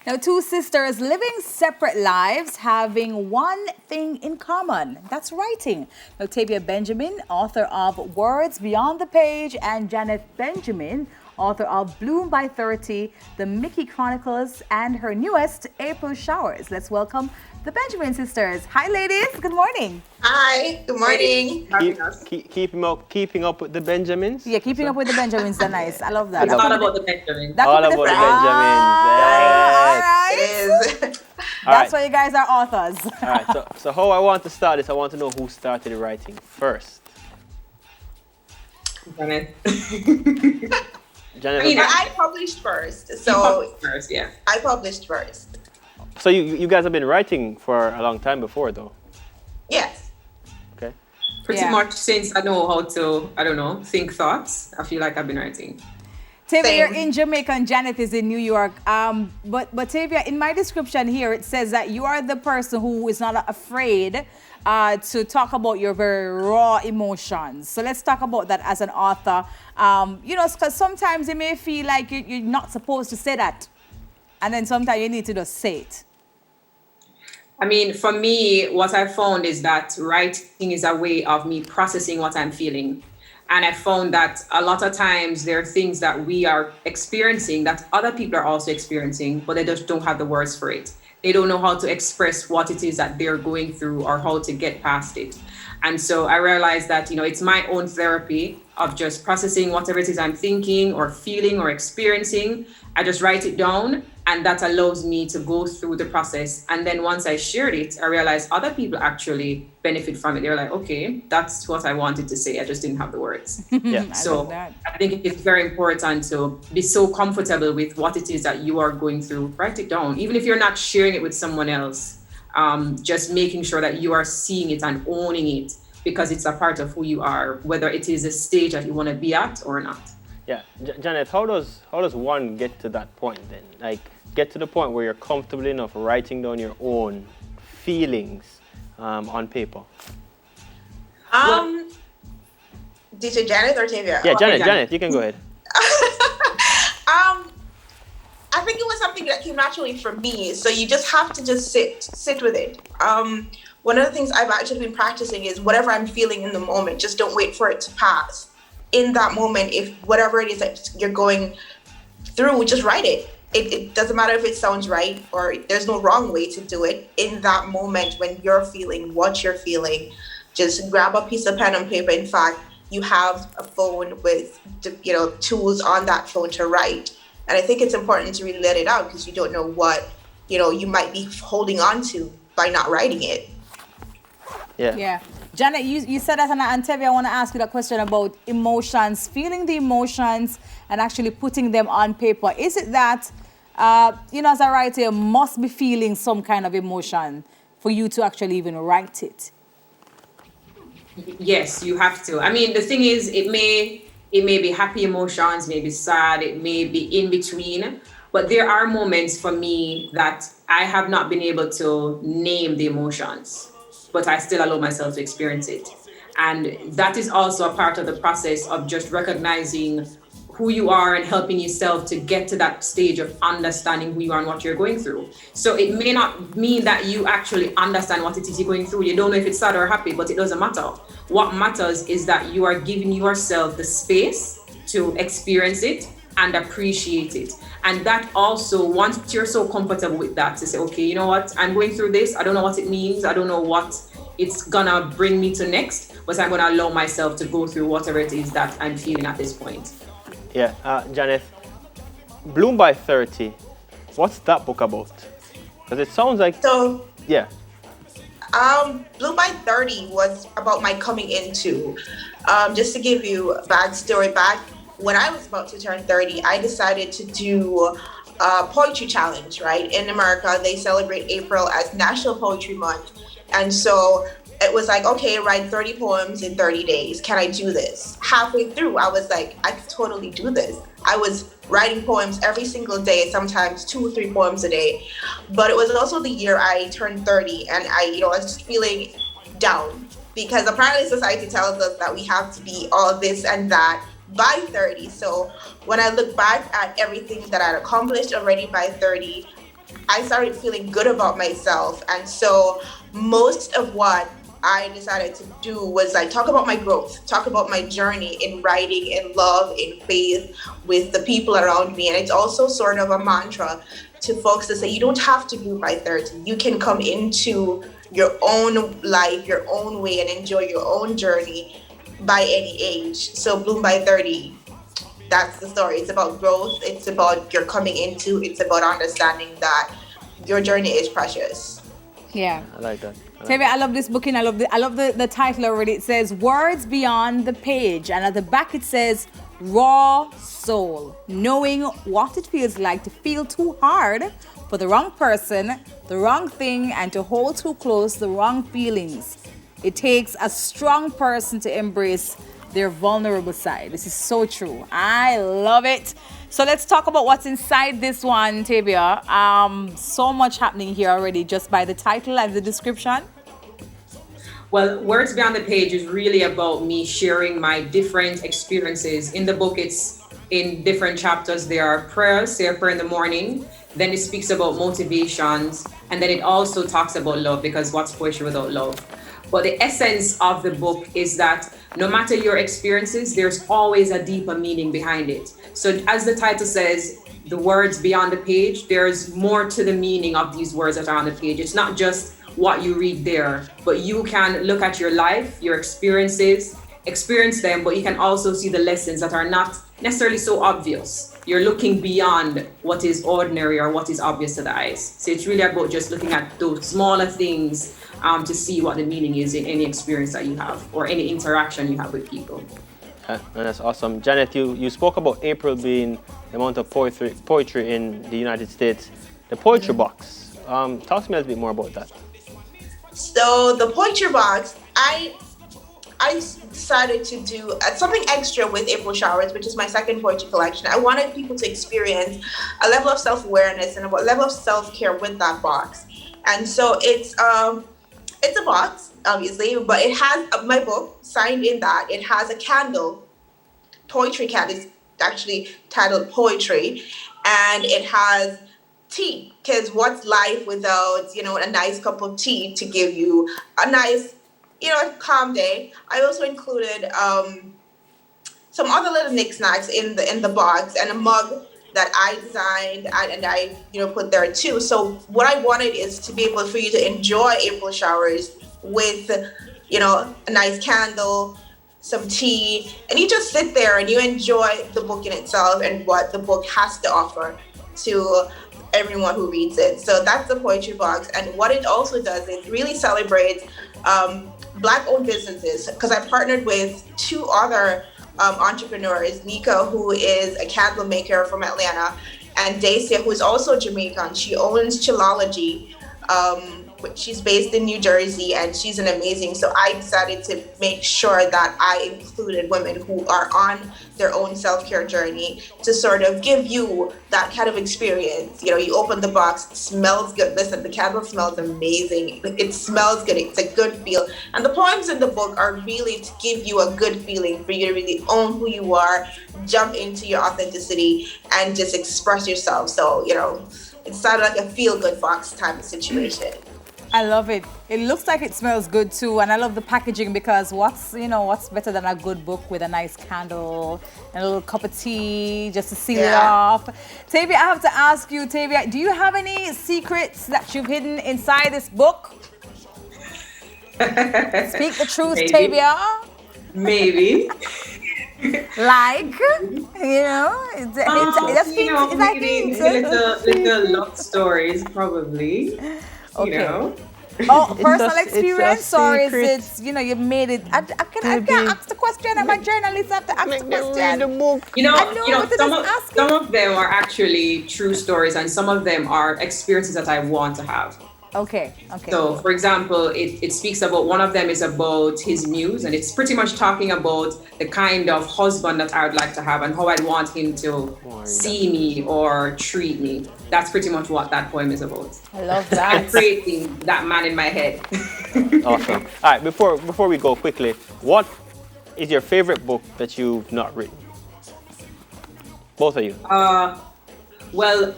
Now, two sisters living separate lives, having one thing in common. That's writing. Octavia Benjamin, author of Words Beyond the Page, and Janet Benjamin, author of Bloom by 30, the Mickey Chronicles, and her newest, April Showers. Let's welcome the Benjamin sisters. Hi, ladies. Good morning. Hi, good morning. Keeping up with the Benjamins. Yeah, keeping up with the Benjamins. They're nice. I love that. It's all about the Benjamin. That All could be about the Benjamins. Benjamins. All right. It is. That's why you guys are authors. All right. So how I want to start is I want to know who started writing first. Janet. Janet. I mean, I published first, so first, yeah. I published first. So you guys have been writing for a long time before, though. Yes. Okay. Pretty Yeah. much since I know how to, think thoughts, I feel like I've been writing. Tavia, you're Same. in Jamaica and Janet is in New York. But Tavia, in my description here, it says that you are the person who is not afraid to talk about your very raw emotions. So let's talk about that as an author. Because sometimes you may feel like you're not supposed to say that. And then sometimes you need to just say it. I mean, for me, what I found is that writing is a way of me processing what I'm feeling. And I found that a lot of times there are things that we are experiencing that other people are also experiencing, but they just don't have the words for it. They don't know how to express what it is that they're going through or how to get past it. And so I realized that, it's my own therapy of just processing whatever it is I'm thinking or feeling or experiencing. I just write it down, and that allows me to go through the process. And then once I shared it, I realized other people actually benefit from it. They're like, okay, that's what I wanted to say. I just didn't have the words. Yeah. So I think it's very important to be so comfortable with what it is that you are going through. Write it down, even if you're not sharing it with someone else. Just making sure that you are seeing it and owning it, because it's a part of who you are, whether it is a stage that you want to be at or not. Yeah. Janet, how does one get to that point then? Like, get to the point where you're comfortable enough writing down your own feelings on paper? Did you Janet or Tavia? Yeah, Okay, Janet, you can go ahead. I think it was something that came naturally for me. So you just have to just sit with it. One of the things I've actually been practicing is whatever I'm feeling in the moment, just don't wait for it to pass. In that moment, if whatever it is that you're going through, just write it. It doesn't matter if it sounds right or there's no wrong way to do it. In that moment when you're feeling what you're feeling, just grab a piece of pen and paper. In fact, you have a phone with tools on that phone to write. And I think it's important to really let it out, because you don't know what you might be holding on to by not writing it. Yeah. Janet, you said that, and Tevye, I want to ask you that question about emotions, feeling the emotions and actually putting them on paper. Is it that, as a writer, you must be feeling some kind of emotion for you to actually even write it? Yes, you have to. I mean, the thing is, it may be happy emotions, maybe sad, it may be in between, but there are moments for me that I have not been able to name the emotions, but I still allow myself to experience it. And that is also a part of the process of just recognizing who you are and helping yourself to get to that stage of understanding who you are and what you're going through. So it may not mean that you actually understand what it is you're going through. You don't know if it's sad or happy, but it doesn't matter. What matters is that you are giving yourself the space to experience it and appreciate it. And that also, once you're so comfortable with that, to say, okay, you know what, I'm going through this. I don't know what it means. I don't know what it's gonna bring me to next, but I'm gonna allow myself to go through whatever it is that I'm feeling at this point. Yeah, Janet, Bloom by 30, what's that book about? Because it sounds like... So, yeah. Bloom by 30 was about my coming into. Just to give you a backstory back, when I was about to turn 30, I decided to do a poetry challenge, right? In America, they celebrate April as National Poetry Month. And so it was like, okay, write 30 poems in 30 days. Can I do this? Halfway through, I was like, I could totally do this. I was writing poems every single day, sometimes 2 or 3 poems a day. But it was also the year I turned 30, and I was just feeling down, because apparently society tells us that we have to be all this and that by 30. So when I look back at everything that I'd accomplished already by 30, I started feeling good about myself. And so most of what I decided to do was like talk about my growth, talk about my journey in writing, in love, in faith with the people around me. And it's also sort of a mantra to folks to say you don't have to bloom by 30. You can come into your own life, your own way, and enjoy your own journey by any age. So bloom by 30. That's the story. It's about growth. It's about your coming into. It's about understanding that your journey is precious. Yeah. I like that. Tavia, I love this book, and I love the title already. It says Words Beyond the Page, and at the back it says Raw Soul, knowing what it feels like to feel too hard for the wrong person, the wrong thing, and to hold too close the wrong feelings. It takes a strong person to embrace their vulnerable side. This is so true. I love it. So let's talk about what's inside this one, Tavia. So much happening here already just by the title and the description. Well, Words Beyond the Page is really about me sharing my different experiences. In the book, it's in different chapters. There are prayers, say a prayer in the morning. Then it speaks about motivations. And then it also talks about love, because what's poetry without love? But the essence of the book is that no matter your experiences, there's always a deeper meaning behind it. So as the title says, the words beyond the page, there's more to the meaning of these words that are on the page. It's not just what you read there, but you can look at your life, your experiences, experience them, but you can also see the lessons that are not necessarily so obvious. You're looking beyond what is ordinary or what is obvious to the eyes. So it's really about just looking at those smaller things to see what the meaning is in any experience that you have or any interaction you have with people. And that's awesome. Janet, you spoke about April being the amount of poetry in the United States. The Poetry Box. Talk to me a little bit more about that. So the Poetry Box, I decided to do something extra with April Showers, which is my second poetry collection. I wanted people to experience a level of self-awareness and a level of self-care with that box. And so it's a box, obviously, but it has my book signed in that. It has a candle, poetry candle. It's actually titled Poetry, and it has tea, because what's life without, a nice cup of tea to give you a nice, calm day. I also included some other little knickknacks in the box, and a mug that I designed and I put there too. So what I wanted is to be able for you to enjoy April Showers with a nice candle, some tea, and you just sit there and you enjoy the book in itself and what the book has to offer to everyone who reads it. So that's the Poetry Box. And what it also does is really celebrates Black-owned businesses, because I partnered with two other entrepreneurs, Nika, who is a candle maker from Atlanta, and Dacia, who is also Jamaican. She owns Chilology. She's based in New Jersey, and she's an amazing. So I decided to make sure that I included women who are on their own self-care journey to sort of give you that kind of experience. You open the box, it smells good. Listen, the candle smells amazing. It smells good. It's a good feel. And the poems in the book are really to give you a good feeling for you to really own who you are, jump into your authenticity, and just express yourself. So, it sounded like a feel-good box type of situation. I love it. It looks like it smells good too, and I love the packaging, because what's better than a good book with a nice candle and a little cup of tea just to seal it off. Tavia, I have to ask you, Tavia, do you have any secrets that you've hidden inside this book? Speak the truth, Maybe. Tavia. Maybe. Like, it's like maybe little love stories, probably. Okay. Oh, personal experience, or is it, you made it? I can't ask the question. I'm a journalist. I have to ask the question. The book. Some of them are actually true stories, and some of them are experiences that I want to have. Okay. So, for example, it speaks about, one of them is about his muse, and it's pretty much talking about the kind of husband that I would like to have and how I'd want him to see me or treat me. That's pretty much what that poem is about. I love that. I'm creating that man in my head. Awesome. All right, before we go quickly, what is your favorite book that you've not written? Both of you. Well,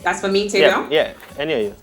That's for me, Tavia? Yeah, any of you.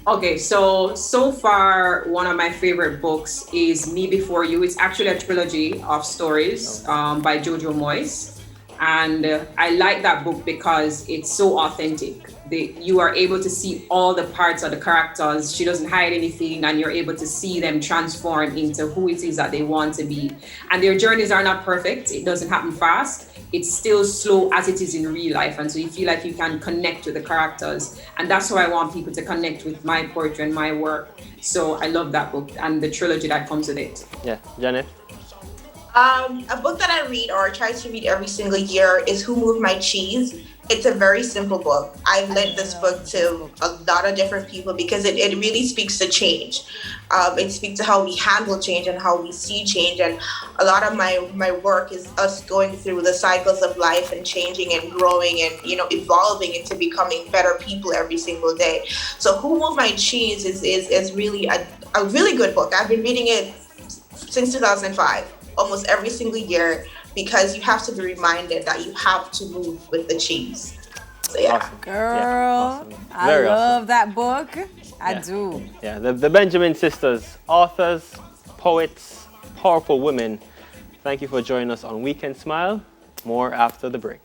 Okay, so far, one of my favorite books is Me Before You. It's actually a trilogy of stories by Jojo Moyes. And I like that book because it's so authentic. You are able to see all the parts of the characters. She doesn't hide anything, and you're able to see them transform into who it is that they want to be. And their journeys are not perfect. It doesn't happen fast. It's still slow as it is in real life. And so you feel like you can connect with the characters. And that's how I want people to connect with my poetry and my work. So I love that book and the trilogy that comes with it. Yeah, Janet. A book that I read or try to read every single year is Who Moved My Cheese. It's a very simple book. I've lent this book to a lot of different people because it really speaks to change. It speaks to how we handle change and how we see change. And a lot of my work is us going through the cycles of life and changing and growing and, evolving into becoming better people every single day. So Who Moved My Cheese is really a really good book. I've been reading it since 2005. Almost every single year, because you have to be reminded that you have to move with the cheese. So yeah. Awesome. Girl, Yeah, awesome. I Very love awesome. that book. I Yeah. do. Yeah, the Benjamin sisters, authors, poets, powerful women. Thank you for joining us on Weekend Smile. More after the break.